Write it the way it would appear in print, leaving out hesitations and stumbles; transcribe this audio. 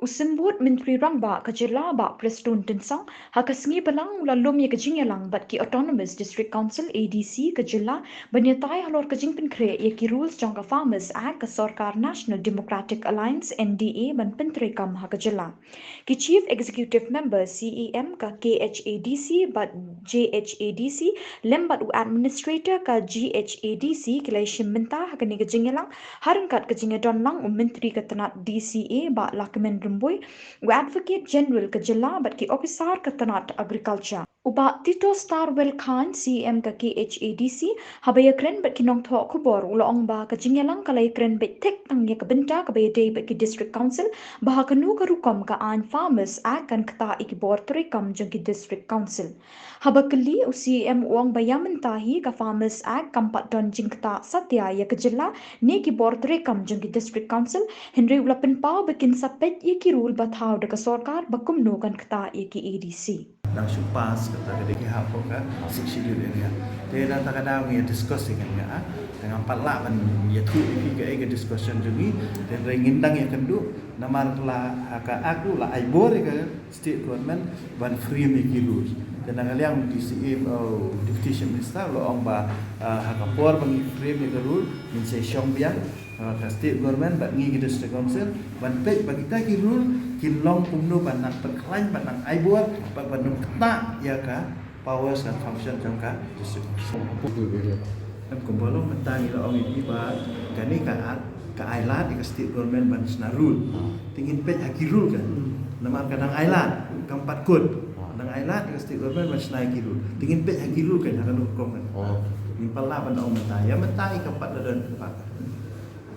Usembut Menteri Ramba Kajela Bak Preston Tensang Hakasngi Balang Lalum Ye Kajingalang Bat Ki Autonomous District Council ADC Kajela Banyatai Halor Kajing Penkre Ye Ki Rules Jongka Farmers Act Ka Sorkar National Democratic Alliance NDA Ban Pentre Kam Hakajela Ki Chief Executive Member CEM Ka KHADC Bat JHADC Lembat U Administrator Ka GHADC Kilai Shimmenta Hakani Kajingalang Harangkat Kajingadon Lang Menteri Katanat DCA Ba Lakamen Rumboy, Advocate General Kajala Bat Ki Officer Katanat Agriculture. Uba Tito Starwell Khan CM ka KHADC habaya kren bat kinong tho kubor ulong ba ka jingelang kalay kren bet tek tang ya kabenta ka day bat ki district council bah kanu ka rukom ka an farmers act kan kata ikibor trikam jang ki district council habakali u CM uang bayaman tahi ka farmers act kampat don jing kata satya ya kajela ne ki bor trikam jang ki district council henry ulapen pau bakin sapet ya ki rule bathau da ka sarkar bakum no kan kata ya ki ADC langsung pas kata dia hapok kan subsidi dia dia dah kadang dia discuss dengan dia dengan palak kan dia tu ke discussion juga dan ngindang yang kendu nama lah aku lah aibor ke state government ban free make rules dan kalian di CEO deputy minister lo ong ba hakapor bang free make rule min se shong biang state government bat ngi district council ban pek bagi kita ki rule kin long pumno banang perklain banang aibor banang kena ya ka powers and function jangka district dan kumbalong mentang ila ong ini ba kani ka island ka state government ban sna rule tingin pek haki rule kan nama kadang island kampat kod nang island ka state government ban sna haki rule tingin pek haki rule kan akan hukum kan nimpal la ban ong mentang ya mentang kampat dan tempat